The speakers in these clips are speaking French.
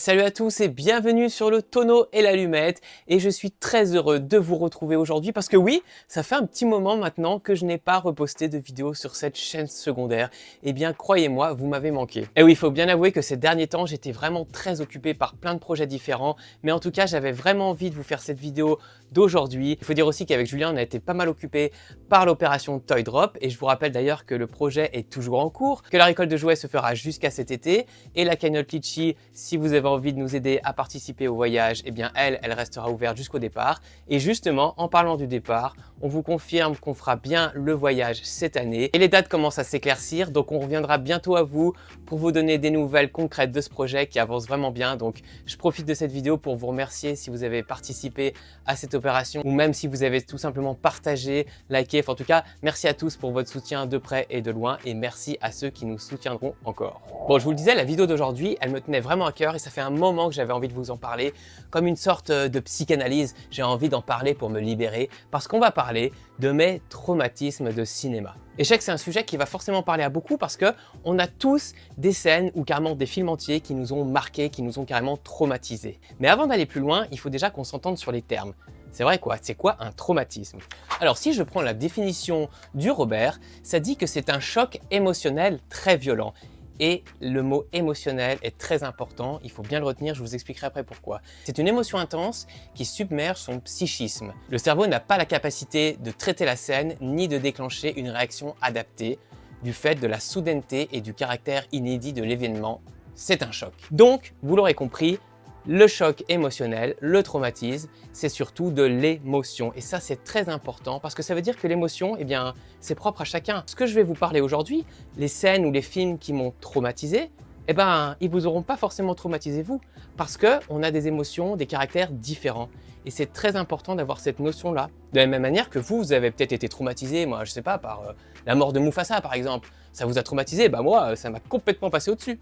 Salut à tous et bienvenue sur le tonneau et l'allumette, et je suis très heureux de vous retrouver aujourd'hui parce que oui, ça fait un petit moment maintenant que je n'ai pas reposté de vidéo sur cette chaîne secondaire. Et bien croyez-moi, vous m'avez manqué. Et oui, il faut bien avouer que ces derniers temps j'étais vraiment très occupé par plein de projets différents, mais en tout cas j'avais vraiment envie de vous faire cette vidéo d'aujourd'hui. Il faut dire aussi qu'avec Julien on a été pas mal occupé par l'opération Toy Drop, et je vous rappelle d'ailleurs que le projet est toujours en cours, que la récolte de jouets se fera jusqu'à cet été, et la cagnotte Litchi, si vous avez envie de nous aider à participer au voyage, eh bien elle restera ouverte jusqu'au départ. Et justement, en parlant du départ, on vous confirme qu'on fera bien le voyage cette année. Et les dates commencent à s'éclaircir, donc on reviendra bientôt à vous pour vous donner des nouvelles concrètes de ce projet qui avance vraiment bien. Donc je profite de cette vidéo pour vous remercier si vous avez participé à cette opération, ou même si vous avez tout simplement partagé, liké. Enfin, en tout cas, merci à tous pour votre soutien de près et de loin, et merci à ceux qui nous soutiendront encore. Bon, je vous le disais, la vidéo d'aujourd'hui, elle me tenait vraiment à cœur et ça fait un moment que j'avais envie de vous en parler. Comme une sorte de psychanalyse, j'ai envie d'en parler pour me libérer, parce qu'on va parler de mes traumatismes de cinéma. Et je sais que c'est un sujet qui va forcément parler à beaucoup parce que on a tous des scènes ou carrément des films entiers qui nous ont marqués, qui nous ont carrément traumatisés. Mais avant d'aller plus loin, il faut déjà qu'on s'entende sur les termes. C'est vrai quoi, c'est quoi un traumatisme? Alors si je prends la définition du Robert, ça dit que c'est un choc émotionnel très violent. Et le mot émotionnel est très important, il faut bien le retenir, je vous expliquerai après pourquoi. C'est une émotion intense qui submerge son psychisme. Le cerveau n'a pas la capacité de traiter la scène ni de déclencher une réaction adaptée du fait de la soudaineté et du caractère inédit de l'événement. C'est un choc. Donc, vous l'aurez compris, le choc émotionnel, le traumatisme, c'est surtout de l'émotion. Et ça, c'est très important parce que ça veut dire que l'émotion, eh bien, c'est propre à chacun. Ce que je vais vous parler aujourd'hui, les scènes ou les films qui m'ont traumatisé, eh ben, ils vous auront pas forcément traumatisé vous parce qu'on a des émotions, des caractères différents. Et c'est très important d'avoir cette notion-là. De la même manière que vous avez peut-être été traumatisé, moi, je sais pas, par la mort de Mufasa, par exemple. Ça vous a traumatisé, bah moi, ça m'a complètement passé au-dessus.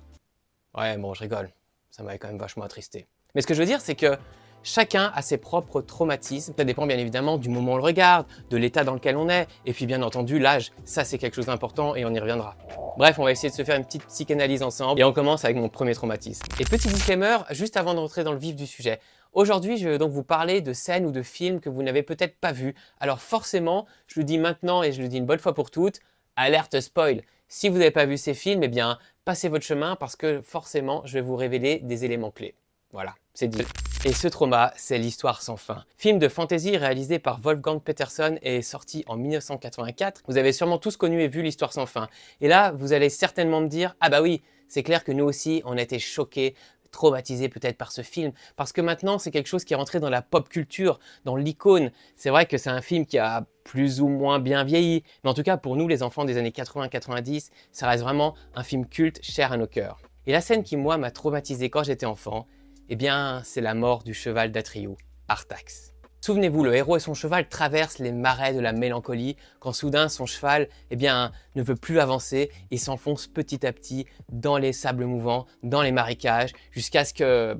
Ouais, bon, je rigole. Ça m'avait quand même vachement attristé. Mais ce que je veux dire, c'est que chacun a ses propres traumatismes. Ça dépend bien évidemment du moment où on le regarde, de l'état dans lequel on est, et puis bien entendu l'âge, ça c'est quelque chose d'important et on y reviendra. Bref, on va essayer de se faire une petite psychanalyse ensemble et on commence avec mon premier traumatisme. Et petit disclaimer, juste avant de rentrer dans le vif du sujet. Aujourd'hui, je vais donc vous parler de scènes ou de films que vous n'avez peut-être pas vus. Alors forcément, je le dis maintenant et je le dis une bonne fois pour toutes, alerte spoil. Si vous n'avez pas vu ces films, eh bien, passez votre chemin parce que forcément, je vais vous révéler des éléments clés. Voilà, c'est dit. Et ce trauma, c'est l'Histoire sans fin. Film de fantasy réalisé par Wolfgang Petersen et sorti en 1984. Vous avez sûrement tous connu et vu l'Histoire sans fin. Et là, vous allez certainement me dire, ah bah oui, c'est clair que nous aussi, on a été choqués, traumatisés peut-être par ce film, parce que maintenant c'est quelque chose qui est rentré dans la pop culture, dans l'icône. C'est vrai que c'est un film qui a plus ou moins bien vieilli, mais en tout cas pour nous les enfants des années 80-90, ça reste vraiment un film culte cher à nos cœurs. Et la scène qui moi m'a traumatisé quand j'étais enfant, eh bien c'est la mort du cheval d'Atreyu, Artax. Souvenez-vous, le héros et son cheval traversent les marais de la mélancolie quand soudain son cheval ne veut plus avancer et s'enfonce petit à petit dans les sables mouvants, dans les marécages, jusqu'à ce que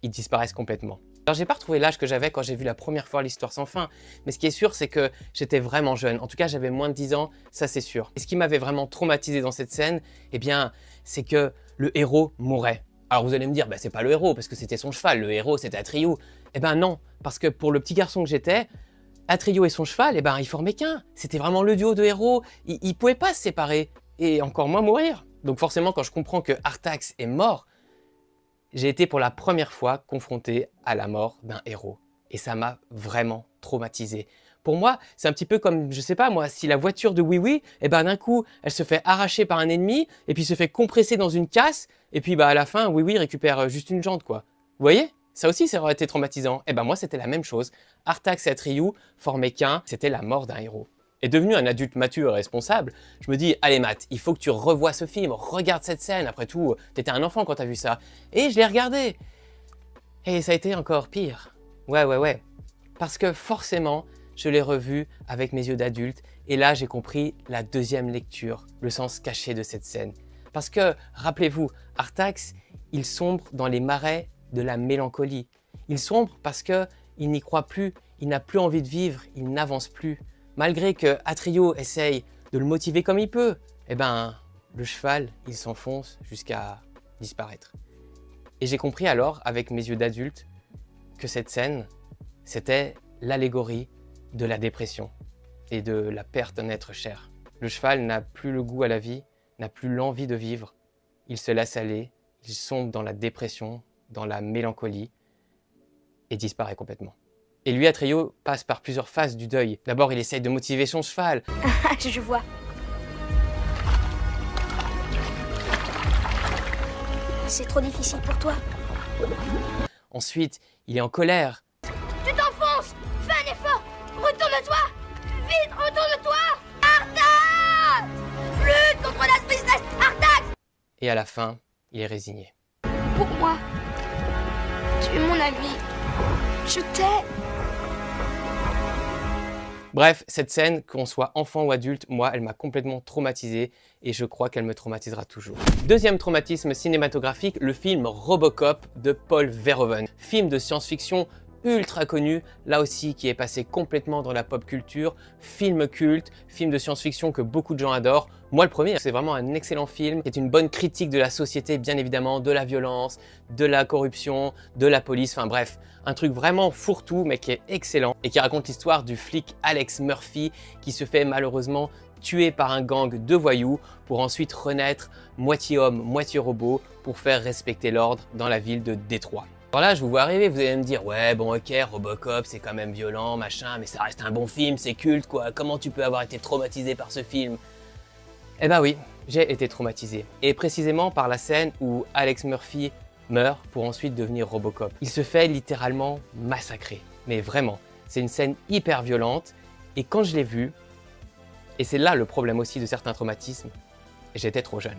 il disparaisse complètement. Alors j'ai pas retrouvé l'âge que j'avais quand j'ai vu la première fois l'Histoire sans fin, mais ce qui est sûr c'est que j'étais vraiment jeune, en tout cas j'avais moins de 10 ans, ça c'est sûr. Et ce qui m'avait vraiment traumatisé dans cette scène, c'est que le héros mourait. Alors vous allez me dire, c'est pas le héros parce que c'était son cheval, le héros c'était Atreyu. Eh ben non, parce que pour le petit garçon que j'étais, Atreyu et son cheval, ils formaient qu'un. C'était vraiment le duo de héros, ils pouvaient pas se séparer, et encore moins mourir. Donc forcément quand je comprends que Artax est mort, j'ai été pour la première fois confronté à la mort d'un héros. Et ça m'a vraiment traumatisé. Pour moi, c'est un petit peu comme, je sais pas moi, si la voiture de Oui Oui, d'un coup, elle se fait arracher par un ennemi, et puis se fait compresser dans une casse, et puis à la fin, Oui Oui récupère juste une jante, quoi. Vous voyez? Ça aussi, ça aurait été traumatisant. Moi, c'était la même chose. Artax et Atreyu formaient qu'un, c'était la mort d'un héros. Et devenu un adulte mature et responsable, je me dis, allez Matt, il faut que tu revoies ce film, regarde cette scène, après tout, t'étais un enfant quand t'as vu ça. Et je l'ai regardé. Et ça a été encore pire. Ouais. Parce que forcément, je l'ai revu avec mes yeux d'adulte, et là j'ai compris la deuxième lecture, le sens caché de cette scène. Parce que, rappelez-vous, Artax, il sombre dans les marais de la mélancolie. Il sombre parce qu'il n'y croit plus, il n'a plus envie de vivre, il n'avance plus. Malgré que Atreyu essaye de le motiver comme il peut, le cheval, il s'enfonce jusqu'à disparaître. Et j'ai compris alors, avec mes yeux d'adulte, que cette scène, c'était l'allégorie de la dépression et de la perte d'un être cher. Le cheval n'a plus le goût à la vie, n'a plus l'envie de vivre. Il se laisse aller, il sombre dans la dépression, dans la mélancolie et disparaît complètement. Et lui, Atreyu, passe par plusieurs phases du deuil. D'abord, il essaye de motiver son cheval. Ah, je vois. C'est trop difficile pour toi. Ensuite, il est en colère. Tu t'enfonces! Fais un effort! Retourne-toi! Vite, retourne-toi! Artax! Lutte contre la tristesse! Artax! Et à la fin, il est résigné. Pour moi, tu es mon ami. Je t'aime. Bref, cette scène, qu'on soit enfant ou adulte, moi, elle m'a complètement traumatisé et je crois qu'elle me traumatisera toujours. Deuxième traumatisme cinématographique, le film Robocop de Paul Verhoeven. Film de science-fiction ultra connu, là aussi qui est passé complètement dans la pop culture, film culte, film de science-fiction que beaucoup de gens adorent. Moi le premier, c'est vraiment un excellent film, c'est une bonne critique de la société bien évidemment, de la violence, de la corruption, de la police, enfin bref, un truc vraiment fourre-tout mais qui est excellent et qui raconte l'histoire du flic Alex Murphy qui se fait malheureusement tuer par un gang de voyous pour ensuite renaître moitié homme, moitié robot pour faire respecter l'ordre dans la ville de Détroit. Alors là, je vous vois arriver, vous allez me dire « Ouais, bon ok, Robocop, c'est quand même violent, machin, mais ça reste un bon film, c'est culte, quoi. Comment tu peux avoir été traumatisé par ce film ?» Eh ben oui, j'ai été traumatisé. Et précisément par la scène où Alex Murphy meurt pour ensuite devenir Robocop. Il se fait littéralement massacrer. Mais vraiment, c'est une scène hyper violente. Et quand je l'ai vue, et c'est là le problème aussi de certains traumatismes, j'étais trop jeune.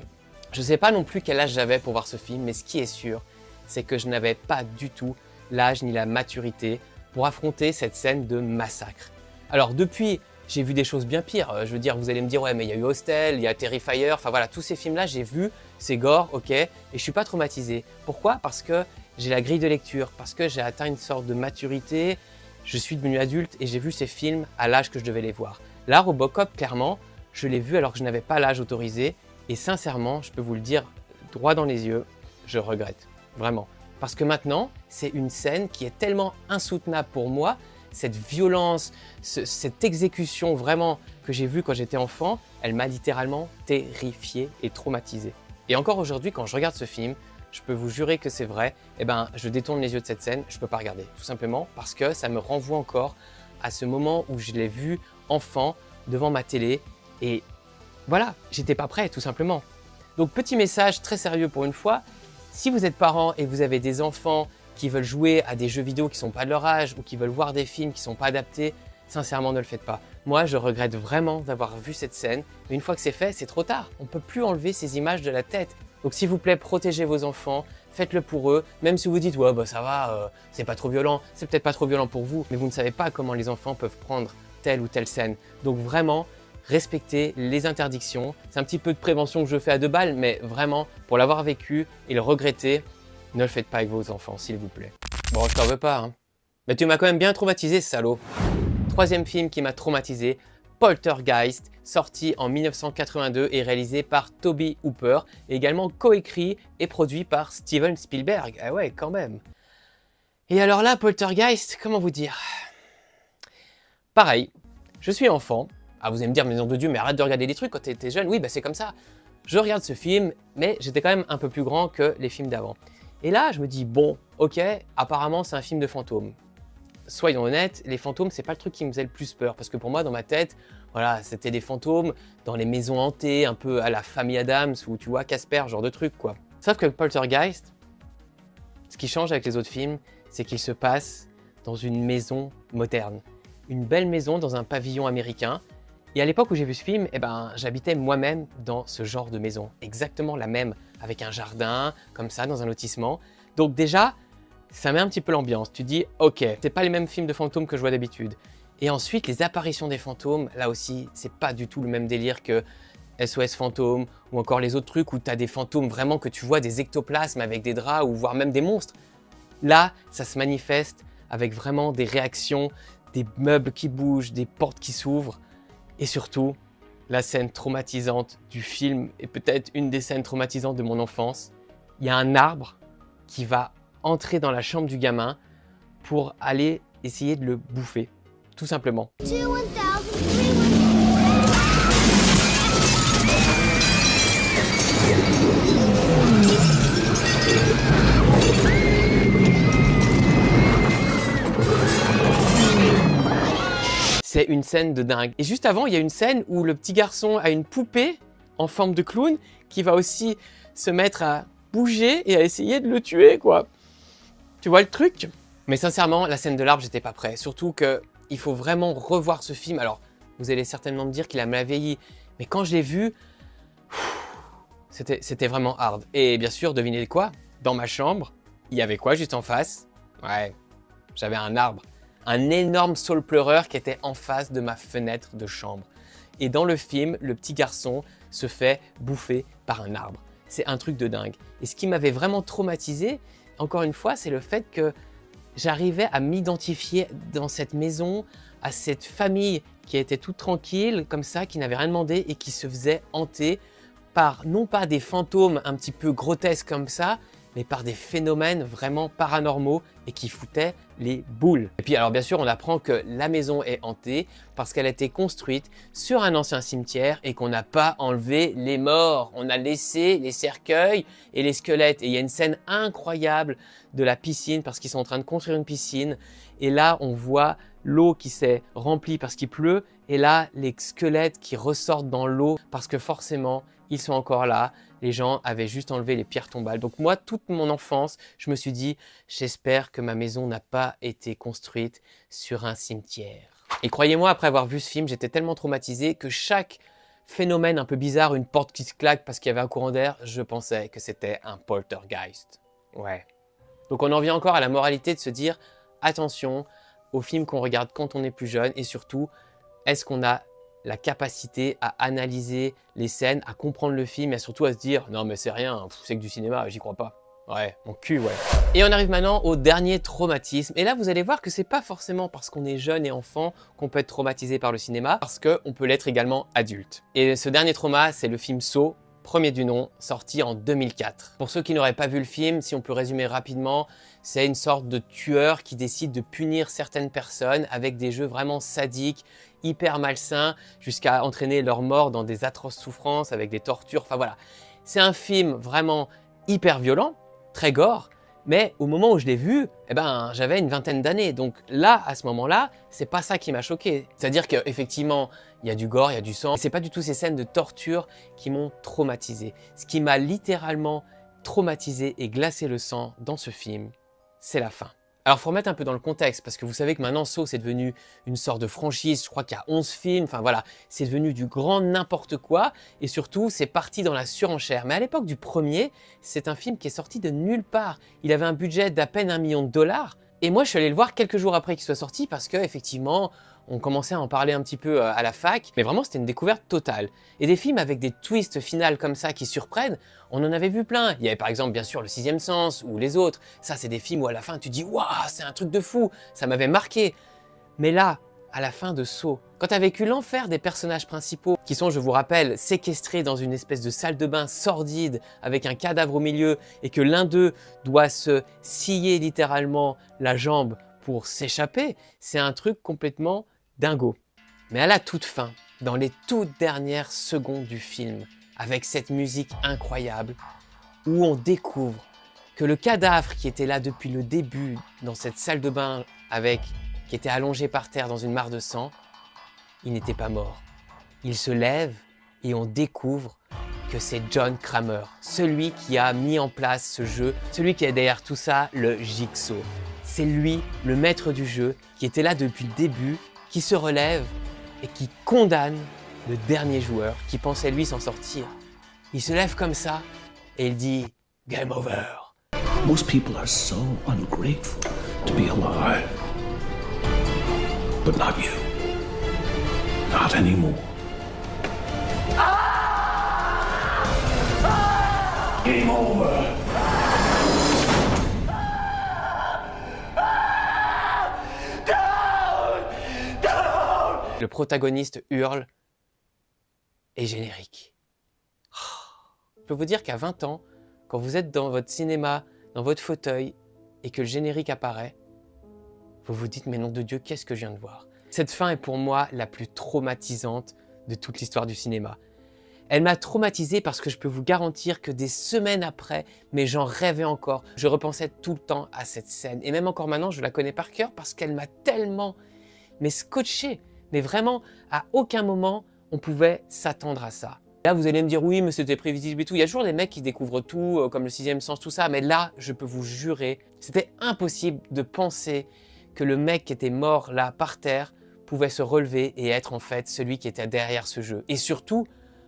Je ne sais pas non plus quel âge j'avais pour voir ce film, mais ce qui est sûr, c'est que je n'avais pas du tout l'âge ni la maturité pour affronter cette scène de massacre. Alors depuis, j'ai vu des choses bien pires. Je veux dire, vous allez me dire, ouais, mais il y a eu Hostel, il y a Terrifier, enfin voilà, tous ces films-là, j'ai vu, c'est gore, ok, et je suis pas traumatisé. Pourquoi? Parce que j'ai la grille de lecture, parce que j'ai atteint une sorte de maturité, je suis devenu adulte et j'ai vu ces films à l'âge que je devais les voir. Là, Robocop, clairement, je l'ai vu alors que je n'avais pas l'âge autorisé, et sincèrement, je peux vous le dire droit dans les yeux, je regrette. Vraiment. Parce que maintenant, c'est une scène qui est tellement insoutenable pour moi, cette violence, cette exécution vraiment que j'ai vue quand j'étais enfant, elle m'a littéralement terrifié et traumatisé. Et encore aujourd'hui, quand je regarde ce film, je peux vous jurer que c'est vrai, eh ben, je détourne les yeux de cette scène, je ne peux pas regarder. Tout simplement parce que ça me renvoie encore à ce moment où je l'ai vu enfant devant ma télé et voilà, j'étais pas prêt tout simplement. Donc petit message très sérieux pour une fois, si vous êtes parent et que vous avez des enfants qui veulent jouer à des jeux vidéo qui ne sont pas de leur âge ou qui veulent voir des films qui ne sont pas adaptés, sincèrement ne le faites pas. Moi je regrette vraiment d'avoir vu cette scène, mais une fois que c'est fait, c'est trop tard. On ne peut plus enlever ces images de la tête. Donc s'il vous plaît, protégez vos enfants, faites-le pour eux, même si vous dites « ouais bah ça va, c'est pas trop violent », c'est peut-être pas trop violent pour vous, mais vous ne savez pas comment les enfants peuvent prendre telle ou telle scène. Donc vraiment, respectez les interdictions. C'est un petit peu de prévention que je fais à 2 balles, mais vraiment, pour l'avoir vécu et le regretter, ne le faites pas avec vos enfants, s'il vous plaît. Bon, je t'en veux pas, hein. Mais tu m'as quand même bien traumatisé, ce salaud. Troisième film qui m'a traumatisé, Poltergeist, sorti en 1982 et réalisé par Tobe Hooper, et également coécrit et produit par Steven Spielberg. Ah ouais, quand même. Et alors là, Poltergeist, comment vous dire? Pareil, je suis enfant. Ah, vous allez me dire, mais nom de Dieu, mais arrête de regarder des trucs quand t'étais jeune. Oui, bah c'est comme ça. Je regarde ce film, mais j'étais quand même un peu plus grand que les films d'avant. Et là, je me dis, bon, ok, apparemment c'est un film de fantômes. Soyons honnêtes, les fantômes, c'est pas le truc qui me faisait le plus peur. Parce que pour moi, dans ma tête, voilà, c'était des fantômes dans les maisons hantées, un peu à la famille Adams, ou tu vois, Casper, genre de truc, quoi. Sauf que Poltergeist, ce qui change avec les autres films, c'est qu'il se passe dans une maison moderne. Une belle maison dans un pavillon américain. Et à l'époque où j'ai vu ce film, eh ben, j'habitais moi-même dans ce genre de maison. Exactement la même, avec un jardin, comme ça, dans un lotissement. Donc déjà, ça met un petit peu l'ambiance. Tu dis, ok, c'est pas les mêmes films de fantômes que je vois d'habitude. Et ensuite, les apparitions des fantômes, là aussi, c'est pas du tout le même délire que SOS Fantôme, ou encore les autres trucs où tu as des fantômes vraiment que tu vois des ectoplasmes avec des draps, ou voire même des monstres. Là, ça se manifeste avec vraiment des réactions, des meubles qui bougent, des portes qui s'ouvrent. Et surtout, la scène traumatisante du film est peut-être une des scènes traumatisantes de mon enfance. Il y a un arbre qui va entrer dans la chambre du gamin pour aller essayer de le bouffer, tout simplement. C'est une scène de dingue. Et juste avant, il y a une scène où le petit garçon a une poupée en forme de clown qui va aussi se mettre à bouger et à essayer de le tuer, quoi. Tu vois le truc? Mais sincèrement, la scène de l'arbre, j'étais pas prêt. Surtout qu'il faut vraiment revoir ce film. Alors, vous allez certainement me dire qu'il a mal vieilli. Mais quand je l'ai vu, c'était vraiment hard. Et bien sûr, devinez quoi? Dans ma chambre, il y avait quoi juste en face? Ouais, j'avais un arbre. Un énorme saule pleureur qui était en face de ma fenêtre de chambre. Et dans le film, le petit garçon se fait bouffer par un arbre. C'est un truc de dingue. Et ce qui m'avait vraiment traumatisé, encore une fois, c'est le fait que j'arrivais à m'identifier dans cette maison, à cette famille qui était toute tranquille, comme ça, qui n'avait rien demandé et qui se faisait hanter par, non pas des fantômes un petit peu grotesques comme ça, mais par des phénomènes vraiment paranormaux et qui foutaient les boules. Et puis alors bien sûr, on apprend que la maison est hantée parce qu'elle a été construite sur un ancien cimetière et qu'on n'a pas enlevé les morts. On a laissé les cercueils et les squelettes. Et il y a une scène incroyable de la piscine parce qu'ils sont en train de construire une piscine. Et là, on voit l'eau qui s'est remplie parce qu'il pleut. Et là, les squelettes qui ressortent dans l'eau parce que forcément, ils sont encore là. Les gens avaient juste enlevé les pierres tombales. Donc moi, toute mon enfance, je me suis dit, j'espère que ma maison n'a pas été construite sur un cimetière. Et croyez-moi, après avoir vu ce film, j'étais tellement traumatisé que chaque phénomène un peu bizarre, une porte qui se claque parce qu'il y avait un courant d'air, je pensais que c'était un poltergeist. Ouais. Donc on en vient encore à la moralité de se dire, attention aux films qu'on regarde quand on est plus jeune et surtout, est-ce qu'on a la capacité à analyser les scènes, à comprendre le film et surtout à se dire « Non mais c'est rien, c'est que du cinéma, j'y crois pas. » Ouais, mon cul, ouais. Et on arrive maintenant au dernier traumatisme. Et là, vous allez voir que c'est pas forcément parce qu'on est jeune et enfant qu'on peut être traumatisé par le cinéma, parce qu'on peut l'être également adulte. Et ce dernier trauma, c'est le film Saw, premier du nom, sorti en 2004. Pour ceux qui n'auraient pas vu le film, si on peut résumer rapidement, c'est une sorte de tueur qui décide de punir certaines personnes avec des jeux vraiment sadiques, hyper malsains, jusqu'à entraîner leur mort dans des atroces souffrances avec des tortures. Enfin voilà, c'est un film vraiment hyper violent, très gore, mais au moment où je l'ai vu, eh ben, j'avais une vingtaine d'années. Donc là, à ce moment-là, c'est pas ça qui m'a choqué. C'est-à-dire qu'effectivement, il y a du gore, il y a du sang. C'est pas du tout ces scènes de torture qui m'ont traumatisé. Ce qui m'a littéralement traumatisé et glacé le sang dans ce film, c'est la fin. Alors, il faut remettre un peu dans le contexte, parce que vous savez que maintenant, Saw, c'est devenu une sorte de franchise. Je crois qu'il y a 11 films. Enfin, voilà, c'est devenu du grand n'importe quoi. Et surtout, c'est parti dans la surenchère. Mais à l'époque du premier, c'est un film qui est sorti de nulle part. Il avait un budget d'à peine $1 million. Et moi, je suis allé le voir quelques jours après qu'il soit sorti, parce qu'effectivement, on commençait à en parler un petit peu à la fac. Mais vraiment, c'était une découverte totale. Et des films avec des twists finales comme ça qui surprennent, on en avait vu plein. Il y avait par exemple, bien sûr, Le Sixième Sens ou les autres. Ça, c'est des films où à la fin, tu dis « Waouh, c'est un truc de fou !» Ça m'avait marqué. Mais là, à la fin de Saw, quand tu as vécu l'enfer des personnages principaux, qui sont, je vous rappelle, séquestrés dans une espèce de salle de bain sordide avec un cadavre au milieu et que l'un d'eux doit se scier littéralement la jambe pour s'échapper, c'est un truc complètement dingo. Mais à la toute fin, dans les toutes dernières secondes du film, avec cette musique incroyable, où on découvre que le cadavre qui était là depuis le début, dans cette salle de bain, qui était allongé par terre dans une mare de sang, il n'était pas mort. Il se lève et on découvre que c'est John Kramer, celui qui a mis en place ce jeu, celui qui est derrière tout ça, le Jigsaw. C'est lui, le maître du jeu, qui était là depuis le début, qui se relève et qui condamne le dernier joueur qui pensait lui s'en sortir. Il se lève comme ça et il dit « Game over ». Most people are so ungrateful to be alive. But not you. Not anymore. Game over. Le protagoniste hurle et générique. Je peux vous dire qu'à 20 ans, quand vous êtes dans votre cinéma dans votre fauteuil et que le générique apparaît, vous vous dites, mais nom de Dieu, qu'est-ce que je viens de voir? Cette fin est pour moi la plus traumatisante de toute l'histoire du cinéma. Elle m'a traumatisé parce que je peux vous garantir que des semaines après, mais j'en rêvais encore. Je repensais tout le temps à cette scène. Et même encore maintenant, je la connais par cœur parce qu'elle m'a tellement scotché. Mais vraiment, à aucun moment, on pouvait s'attendre à ça. Là, vous allez me dire, oui, mais c'était prévisible et tout. Il y a toujours des mecs qui découvrent tout, comme le sixième sens, tout ça. Mais là, je peux vous jurer, c'était impossible de penser que le mec qui était mort là, par terre, pouvait se relever et être en fait celui qui était derrière ce jeu. Et surtout,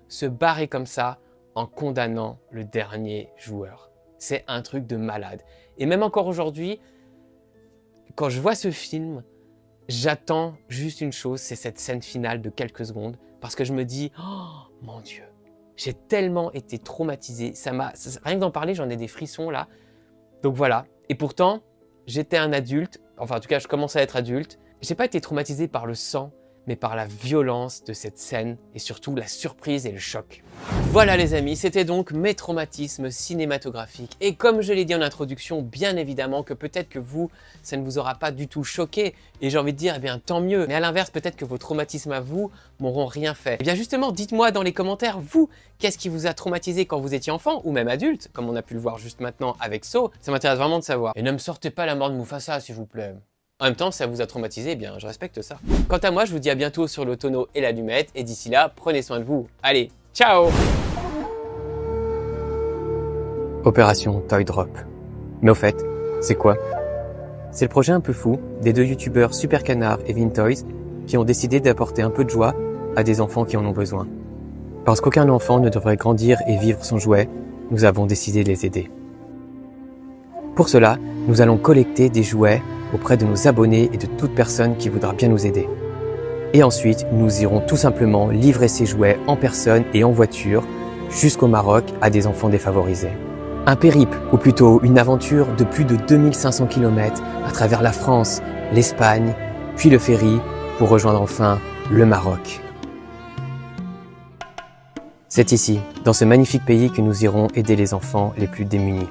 se barrer comme ça en condamnant le dernier joueur. C'est un truc de malade. Et même encore aujourd'hui, quand je vois ce film, j'attends juste une chose, c'est cette scène finale de quelques secondes, parce que je me dis, oh mon Dieu, j'ai tellement été traumatisé, rien que d'en parler, j'en ai des frissons là. Donc voilà, et pourtant, j'étais un adulte, enfin en tout cas, je commençais à être adulte. J'ai pas été traumatisé par le sang, mais par la violence de cette scène et surtout la surprise et le choc. Voilà les amis, c'était donc mes traumatismes cinématographiques. Et comme je l'ai dit en introduction, bien évidemment que peut-être que vous, ça ne vous aura pas du tout choqué. Et j'ai envie de dire, eh bien tant mieux. Mais à l'inverse, peut-être que vos traumatismes à vous m'auront rien fait. Eh bien justement, dites-moi dans les commentaires, vous, qu'est-ce qui vous a traumatisé quand vous étiez enfant ou même adulte, comme on a pu le voir juste maintenant avec So. Ça m'intéresse vraiment de savoir. Et ne me sortez pas la mort de Mufasa, s'il vous plaît. En même temps, si ça vous a traumatisé, eh bien, je respecte ça. Quant à moi, je vous dis à bientôt sur le tonneau et l'allumette. Et d'ici là, prenez soin de vous. Allez, ciao! Opération Toy Drop. Mais au fait, c'est quoi? C'est le projet un peu fou des deux youtubeurs Super Canard et Vintoys qui ont décidé d'apporter un peu de joie à des enfants qui en ont besoin. Parce qu'aucun enfant ne devrait grandir et vivre sans jouet, nous avons décidé de les aider. Pour cela, nous allons collecter des jouets auprès de nos abonnés et de toute personne qui voudra bien nous aider. Et ensuite, nous irons tout simplement livrer ces jouets en personne et en voiture jusqu'au Maroc à des enfants défavorisés. Un périple, ou plutôt une aventure de plus de 2500 km à travers la France, l'Espagne, puis le ferry pour rejoindre enfin le Maroc. C'est ici, dans ce magnifique pays, que nous irons aider les enfants les plus démunis.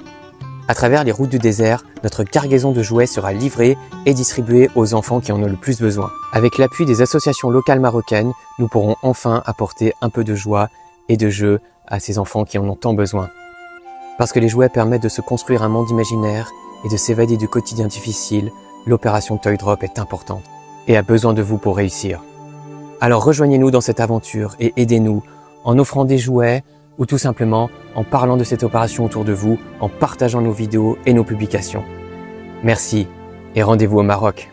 À travers les routes du désert, notre cargaison de jouets sera livrée et distribuée aux enfants qui en ont le plus besoin. Avec l'appui des associations locales marocaines, nous pourrons enfin apporter un peu de joie et de jeu à ces enfants qui en ont tant besoin. Parce que les jouets permettent de se construire un monde imaginaire et de s'évader du quotidien difficile, l'opération Toy Drop est importante et a besoin de vous pour réussir. Alors rejoignez-nous dans cette aventure et aidez-nous en offrant des jouets, ou tout simplement en parlant de cette opération autour de vous, en partageant nos vidéos et nos publications. Merci et rendez-vous au Maroc.